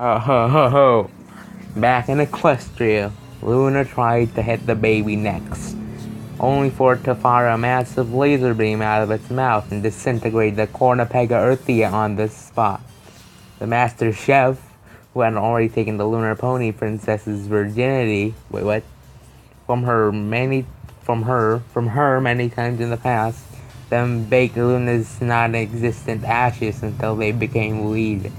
Oh ho ho ho! Back in Equestria, Luna tried to hit the baby next, only for it to fire a massive laser beam out of its mouth and disintegrate the Cornapega Earthia on the spot. The master chef, who had already taken the lunar pony princess's virginity, wait, what? From her many times in the past, then baked Luna's non-existent ashes until they became weed.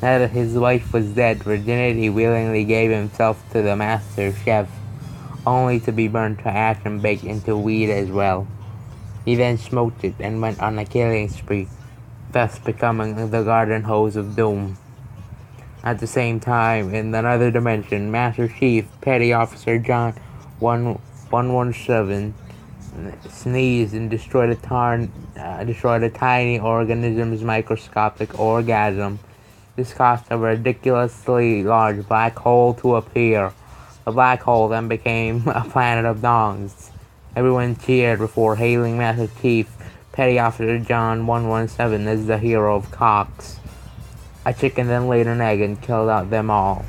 Now that his wife was dead, Virginity willingly gave himself to the master chef, only to be burned to ash and baked into weed as well. He then smoked it and went on a killing spree, thus becoming the garden hose of doom. At the same time, in another dimension, Master Chief Petty Officer John 117 sneezed and destroyed a tiny organism's microscopic orgasm. This caused a ridiculously large black hole to appear. The black hole then became a planet of dongs. Everyone cheered before hailing Master Chief Petty Officer John 117 as the hero of Cox. A chicken then laid an egg and killed out them all.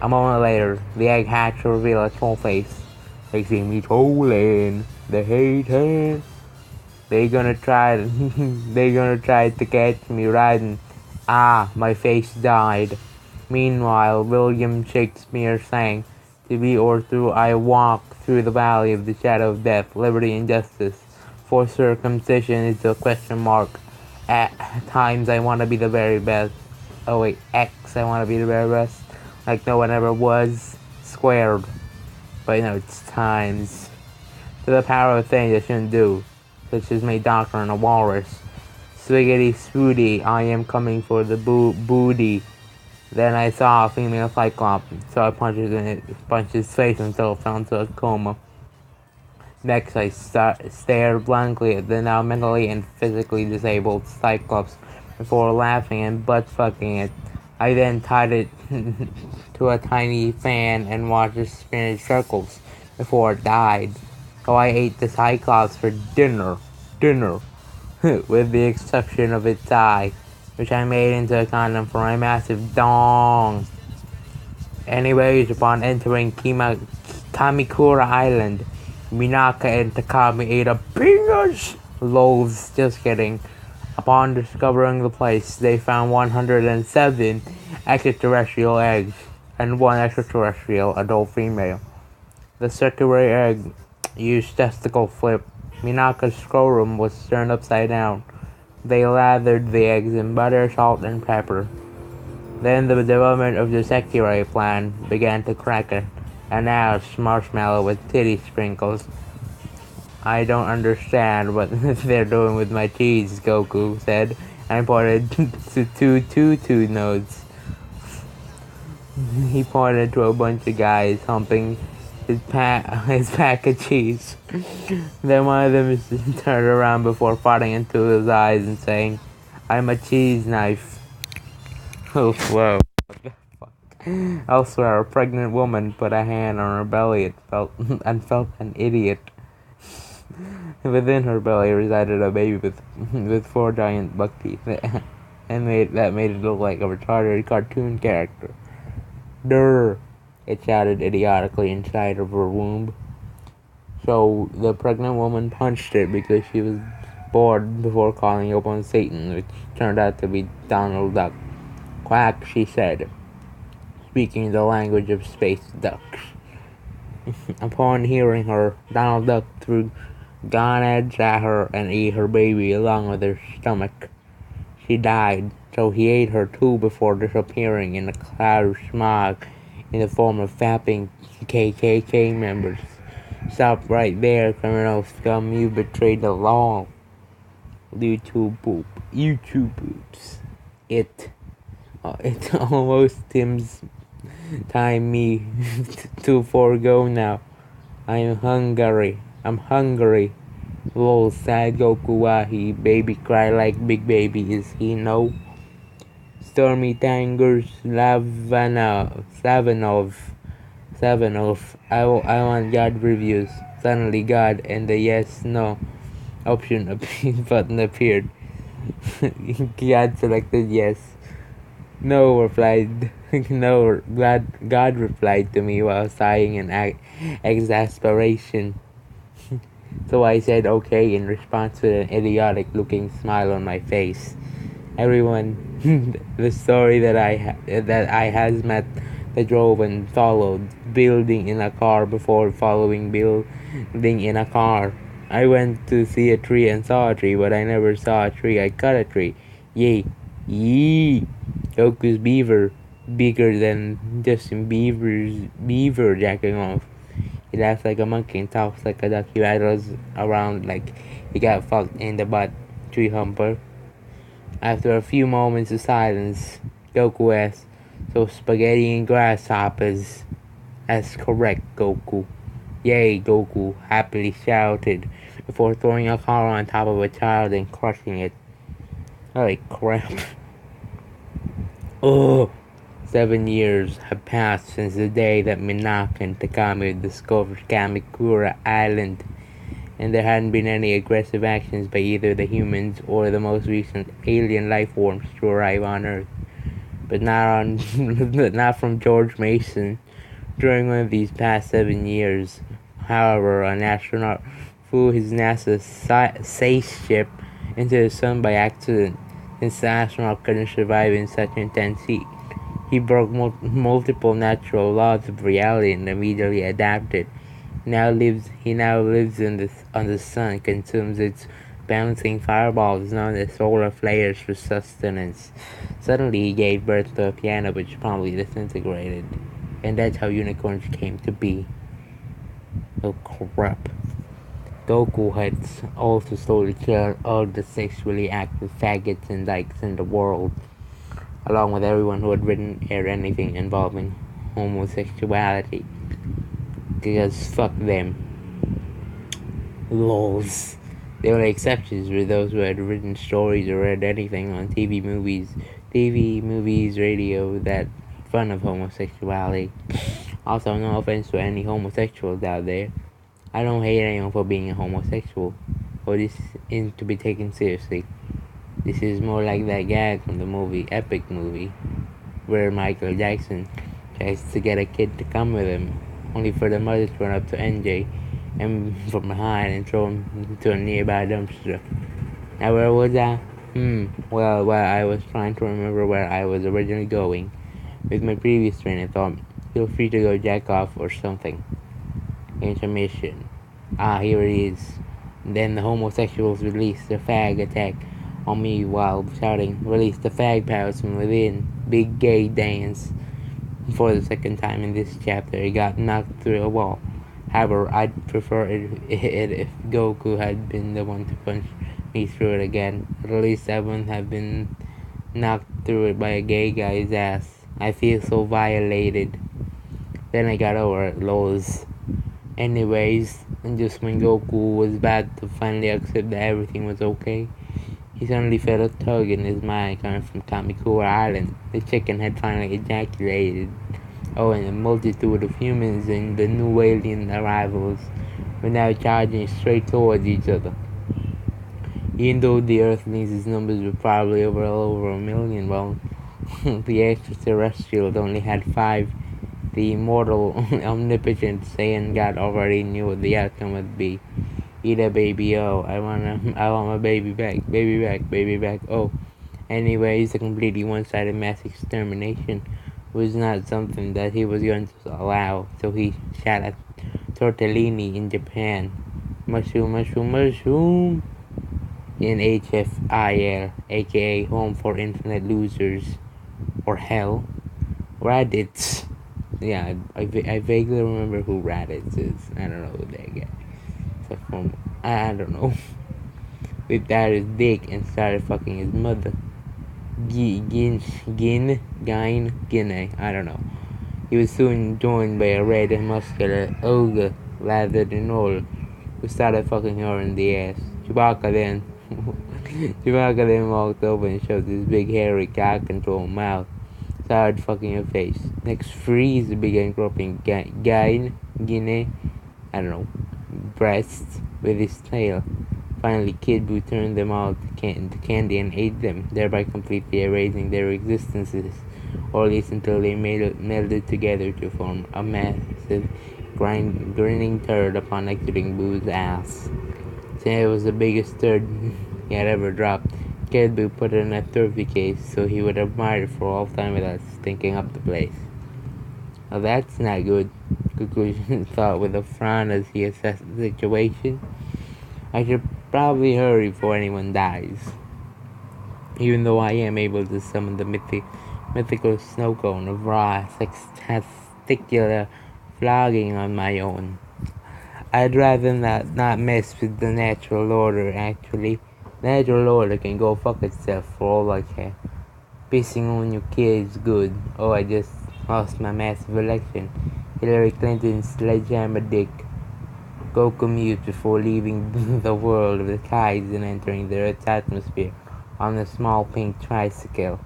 A moment later, the egg hatched to reveal its full face. They see me trolling. They hate it. They gonna try to catch me riding. Ah, my face died. Meanwhile, William Shakespeare sang, "To be or through I walk through the valley of the shadow of death, liberty and justice. For circumcision is a question mark. At times I want to be the very best. Oh wait, X, I want to be the very best. Like no one ever was. Squared. But it's times. To the power of things I shouldn't do, such as make doctor and a walrus. Swiggity swoody, I am coming for the booty. Then I saw a female cyclops, so I punched his face until it fell into a coma. Next, I stared blankly at the now mentally and physically disabled Cyclops before laughing and butt-fucking it. I then tied it to a tiny fan and watched it spin in circles before it died. So I ate the Cyclops for dinner, with the exception of its eye, which I made into a condom for my massive dong. Anyways, upon entering Kamikura Island, Minaka and Takami ate a bingus! Loaves, just kidding. Upon discovering the place, they found 107 extraterrestrial eggs and one extraterrestrial adult female. The secondary egg used testicle flip. Minaka's scrotum was turned upside down. They lathered the eggs in butter, salt, and pepper. Then the development of the secondary plan began to crack and now it's marshmallow with titty sprinkles. I don't understand what they're doing with my cheese, Goku said, and pointed to two nodes. He pointed to a bunch of guys humping his pack of cheese. Then one of them turned around before farting into his eyes and saying, "I'm a cheese knife." Oh, whoa. Elsewhere, a pregnant woman put a hand on her belly and felt an idiot. Within her belly resided a baby with 4 giant buck teeth, and that made it look like a retarded cartoon character. Durr! It shouted idiotically inside of her womb. So the pregnant woman punched it because she was bored before calling upon Satan, which turned out to be Donald Duck. "Quack," she said, speaking the language of space ducks. Upon hearing her, Donald Duck threw gonads at her and ate her baby along with her stomach. She died, so he ate her too before disappearing in a cloud of smog in the form of fapping KKK members. Stop right there, criminal scum, you betrayed the law. YouTube poops. It almost seems time me to forego now. I'm hungry. Lol, sad Goku Wahi. Baby cry like big baby, is he no? Stormy Tangers Savanov. I want God reviews. Suddenly God and the yes no option button appeared. God selected yes. No, replied No, God replied to me while sighing in exasperation. So I said okay in response with an idiotic looking smile on my face. Everyone, the story that I has met the drove and followed, building in a car before following building in a car. I went to see a tree and saw a tree, but I never saw a tree. I cut a tree. Yay. Yee. Goku's beaver, bigger than Justin Bieber's beaver jacking off. He laughs like a monkey and talks like a duck. He rattles around like he got fucked in the butt. Tree humper. After a few moments of silence, Goku asked, "So spaghetti and grasshoppers?" "That's correct, Goku." "Yay!" Goku happily shouted before throwing a car on top of a child and crushing it. Holy crap. Oh! 7 years have passed since the day that Minaka and Takami discovered Kamikura Island, and there hadn't been any aggressive actions by either the humans or the most recent alien life forms to arrive on Earth. But not from George Mason. During one of these past 7 years, however, an astronaut flew his NASA spaceship into the sun by accident. Since the astronaut couldn't survive in such intense heat, he broke multiple natural laws of reality and immediately adapted. He now lives on the sun, consumes its bouncing fireballs known as solar flares for sustenance. Suddenly he gave birth to a piano which promptly disintegrated. And that's how unicorns came to be. Oh crap. Goku had also slowly killed all the sexually active faggots and dykes in the world, along with everyone who had written or anything involving homosexuality. Because fuck them. Lols. The only exceptions were those who had written stories or read anything on TV, movies, radio that made fun of homosexuality. Also, no offense to any homosexuals out there. I don't hate anyone for being a homosexual, but this isn't to be taken seriously. This is more like that gag from the movie, Epic movie, where Michael Jackson tries to get a kid to come with him, only for the mother to run up to NJ and from behind and throw him into a nearby dumpster. Now where was I? Well, I was trying to remember where I was originally going with my previous train of thought. Feel free to go jack off or something. Intermission. Here it is. Then the homosexuals released their fag attack on me while shouting, "Release the fag powers from within." Big gay dance. For the second time in this chapter, it got knocked through a wall. However, I'd prefer it if Goku had been the one to punch me through it again. At least I wouldn't have been knocked through it by a gay guy's ass. I feel so violated. Then I got over it, lols. Anyways, and just when Goku was about to finally accept that everything was okay, he suddenly felt a tug in his mind coming from Kamikura Island. The chicken had finally ejaculated. Oh, and a multitude of humans and the new alien arrivals were now charging straight towards each other. Even though the Earthlings' numbers were probably over 1 million, well, the extraterrestrials only had 5. The immortal, omnipotent Saiyan God already knew what the outcome would be. Eat a baby, oh, I want my baby back, oh. Anyways, the completely one-sided mass extermination was not something that he was going to allow, so he shot at tortellini in Japan. Mushroom, in HFIL, aka Home for Infinite Losers, or Hell. Raditz. Yeah, I vaguely remember who Raditz is. I don't know who that guy. So I don't know. Whipped out his dick and started fucking his mother. Guinea. I don't know. He was soon joined by a red and muscular ogre, lathered in oil, who started fucking her in the ass. Chewbacca then walked over and shoved his big hairy cock into her mouth. Started fucking her face. Next, Freeze began groping Guinea, I don't know, breasts with his tail. Finally, Kid Buu turned them all to candy and ate them, thereby completely erasing their existences or at least until they melded together to form a massive, grinning turd upon exiting Boo's ass. Since it was the biggest turd he had ever dropped, Boo put it in a trophy case so he would admire it for all time without stinking up the place. Well, that's not good, Conclusion thought with a frown as he assessed the situation. I should probably hurry before anyone dies. Even though I am able to summon the mythical snow cone of raw testicular flogging on my own. I'd rather not mess with the natural order, actually. Natural order can go fuck itself for all I care. Pissing on your kid is good. Oh, I just lost my massive election. Hillary Clinton's sledgehammer dick. Go commute before leaving the world of the kites and entering the Earth's atmosphere on a small pink tricycle.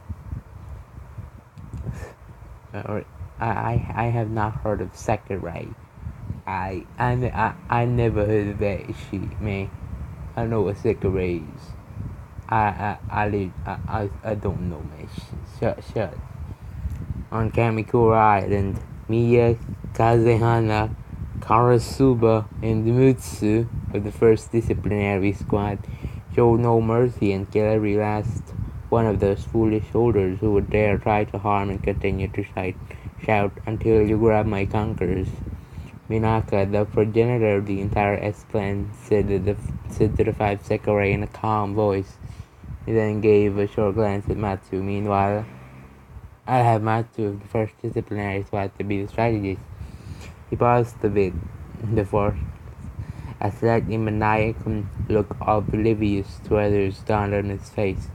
I have not heard of Sakurai. I never heard of that shit, man. I know what Sakurai is. I don't know, man. Shut. On Kamikura Island, Miya, Kazehana, Karasuba, and Mutsu of the 1st Disciplinary Squad showed no mercy and killed every last one of those foolish soldiers who would dare try to harm and continue to shout until you grab my conquerors. Minaka, the progenitor of the entire S-Plan, said to the 5 Sakurai in a calm voice. He then gave a short glance at Matsu. Meanwhile, I'll have Matsu of the 1st Disciplinary Squad to be the strategist. He paused a bit before a slightly maniacal look oblivious to others dawned on his face.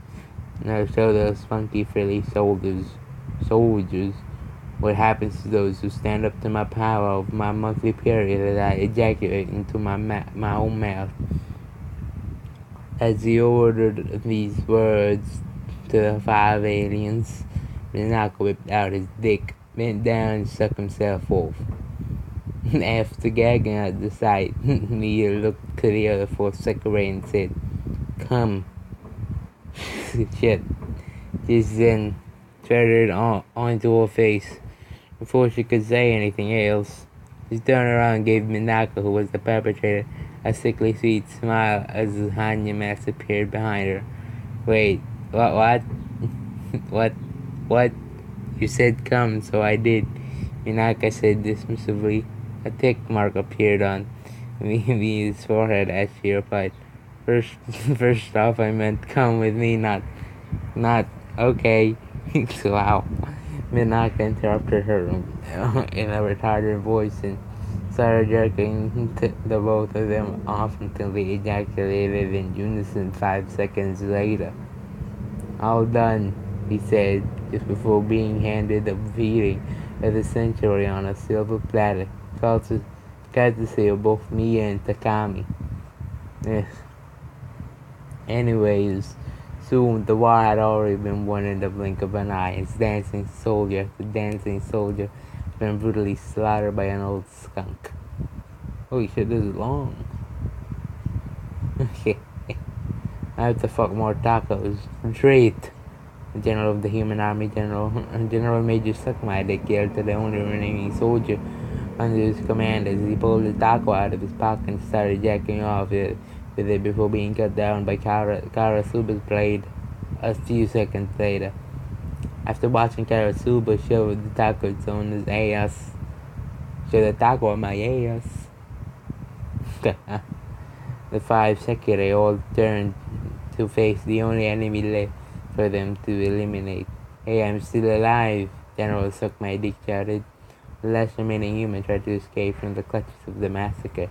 Now show those funky frilly soldiers what happens to those who stand up to my power of my monthly period that I ejaculate into my own mouth. As he ordered these words to the 5 aliens, Minako whipped out his dick, bent down and sucked himself off. After gagging at the sight, Mia looked to the other 4 Sakurai and said, "Come." Shit. Just then threaded onto her face. Before she could say anything else, she turned around and gave Minako, who was the perpetrator, a sickly sweet smile as the Hanya mask appeared behind her. Wait, what? What? You said come, so I did, Minaka said dismissively. A tick mark appeared on Mia's forehead as she replied, First off, I meant come with me, not, okay." Wow. Minaka interrupted her in a retarded voice and started jerking the both of them off until they ejaculated in unison 5 seconds later. "All done," he said, just before being handed the feeding of the century on a silver platter, courtesy of both Mia and Takami. Yes. Anyways, soon the war had already been won in the blink of an eye, as dancing soldier after dancing soldier had been brutally slaughtered by an old skunk. Holy shit, this is long. Okay. I have to fuck more tacos. Retreat! The general of the human army, General Major sucked my dick, yelled to the only remaining soldier under his command as he pulled the taco out of his pocket and started jacking off with it before being cut down by Karasuba's blade a few seconds later. After watching Karasuba shove the tacos on his ass, the taco on my ass, the 5 Sakurai all turned to face the only enemy left for them to eliminate. "Hey, I'm still alive," General Suck My Dick shouted. The last remaining human tried to escape from the clutches of the massacre,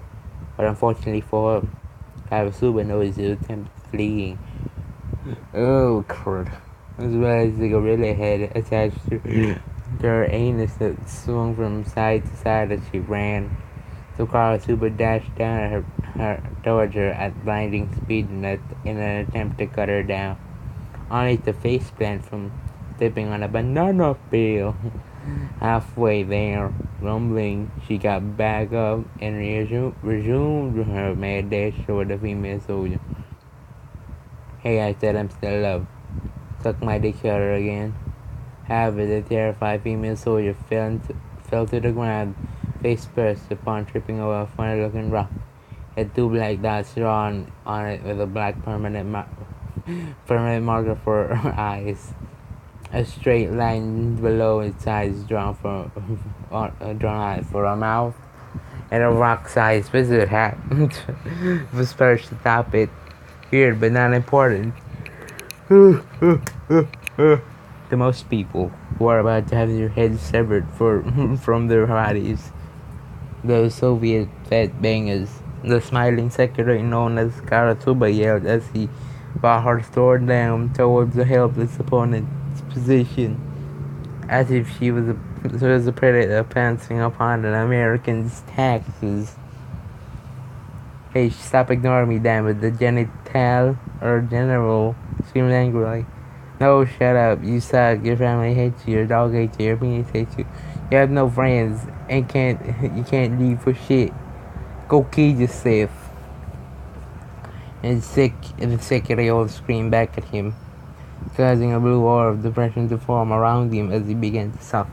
but unfortunately for her, Karasuba noticed his attempt fleeing. Oh, crud. As well as the gorilla head attached to her anus that swung from side to side as she ran. So Karasuba dashed down at her towards her at blinding speed in an attempt to cut her down, only to face plant from stepping on a banana peel. Halfway there, rumbling, she got back up and resumed her mad dash toward the female soldier. "Hey," I said, "I'm still alive." Suck my dick, shouted again. However, the terrified female soldier fell to the ground, face first, upon tripping over a funny-looking rock. It had two black dots drawn on it with a black permanent marker for her eyes. A straight line below its eyes drawn for a mouth, and a rock-sized wizard hat was perched atop it. Weird, but not important. To most people who are about to have their heads severed from their bodies. Those Soviet fat bangers. The smiling secretary known as Karatuba yelled as he brought her sword down towards the helpless opponent's position, as if she was a predator pouncing upon an American's taxes. Hey, stop ignoring me, damn it, the general screamed angrily. No, shut up, you suck, your family hates you, your dog hates you, your penis hates you. You have no friends, and you can't leave for shit. Go kill yourself. And the secretary all screamed back at him, causing a blue aura of depression to form around him as he began to suck.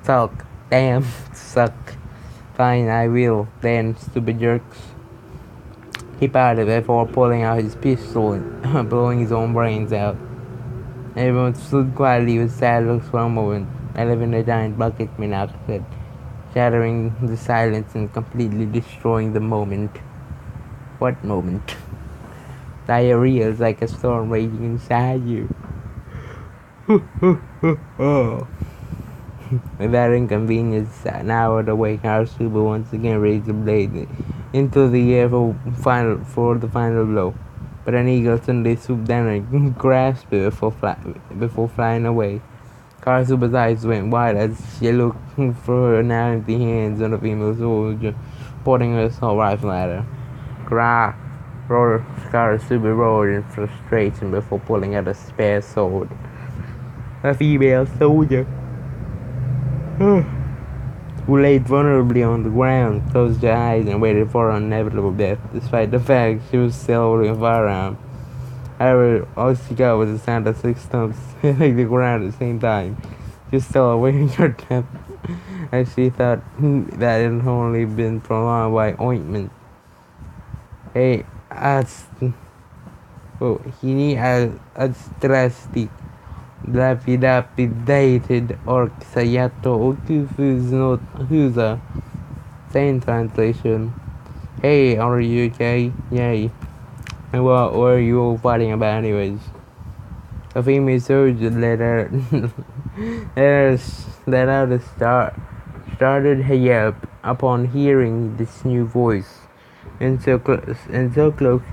Suck. Damn, suck. Fine, I will. Then, stupid jerks. He pouted before pulling out his pistol and blowing his own brains out. Everyone stood quietly with sad looks for a moment. I live in a giant bucket, Minak said, shattering the silence and completely destroying the moment. What moment? Diarrhea is like a storm raging inside you. Without inconvenience, an hour away, Karasuba once again raised the blade into the air for the final blow. But an eagle suddenly swooped down and grasped it before flying away. Karasuba's eyes went wide as she looked for her now empty hands on the female soldier, pointing her assault rifle at her. Grah! Karasuba roared in frustration before pulling out a spare sword. A female soldier, who laid vulnerably on the ground, closed her eyes and waited for her inevitable death, despite the fact she was still holding a firearm. However, all she got was the sound of 6 stumps hitting the ground at the same time. She was still awaiting her death, as she thought that it had only been prolonged by ointment. Hey, Hini Astrasti, dilapidated orc Sayato Okufus not Huza. Same translation. Hey, are you okay? Yay. And what were you all fighting about anyways? A female soldier let out a started her yelp upon hearing this new voice, and so close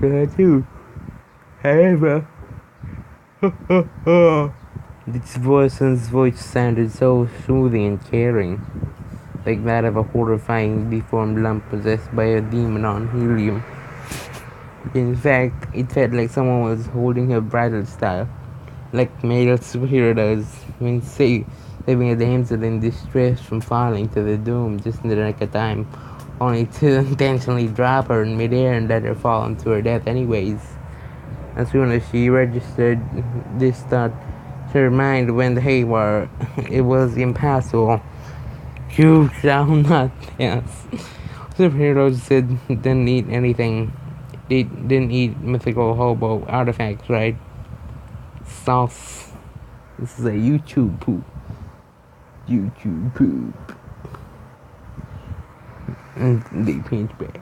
to her too. However, this voice sounded so soothing and caring, like that of a horrifying deformed lump possessed by a demon on helium. In fact, it felt like someone was holding her bridal style, like male superhero does when saving a damsel in distress from falling to the doom just in the nick of time, only to intentionally drop her in midair and let her fall into her death anyways. As soon as she registered this thought, her mind went haywire. It was impossible. You shall not dance. Superheroes didn't eat anything. They didn't eat mythical hobo artifacts, right? Sauce. This is a YouTube poop. YouTube poop. And they pinch back.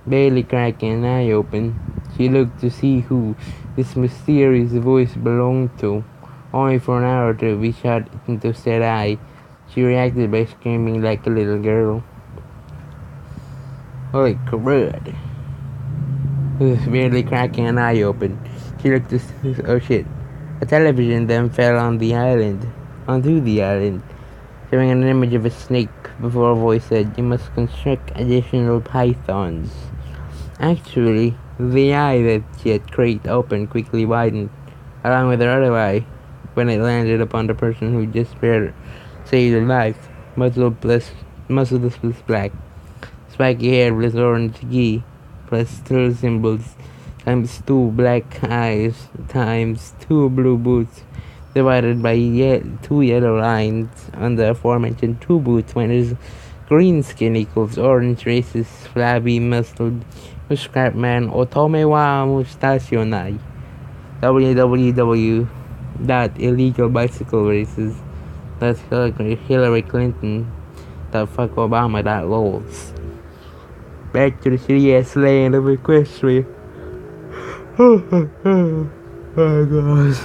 Barely cracking an eye open, she looked to see who this mysterious voice belonged to. Only for an hour to be shot into said eye, she reacted by screaming like a little girl. Holy crud. Barely cracking an eye open, she looked to see, oh shit. A television then fell onto the island, showing an image of a snake before a voice said, "You must construct additional pythons." Actually, the eye that she had cracked open quickly widened, along with her other eye, when it landed upon the person who just saved her life. Muscleless plus black, spiky hair plus orange ghee, plus 2 symbols, times 2 black eyes, times 2 blue boots, divided by two yellow lines on the aforementioned two boots. When there's green skin equals orange racist flabby muscled scrap man otome wa mustachionai. www.illegalbicycleraces. That's Hillary Clinton. Fuck Obama. Lols. Back to the shitty-ass land of equestrian. Oh my gosh.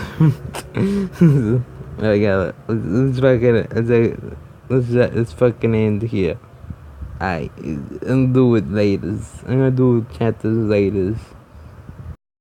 I got it. Let's fucking end here. I'm gonna do it later. I'm gonna do chapters later.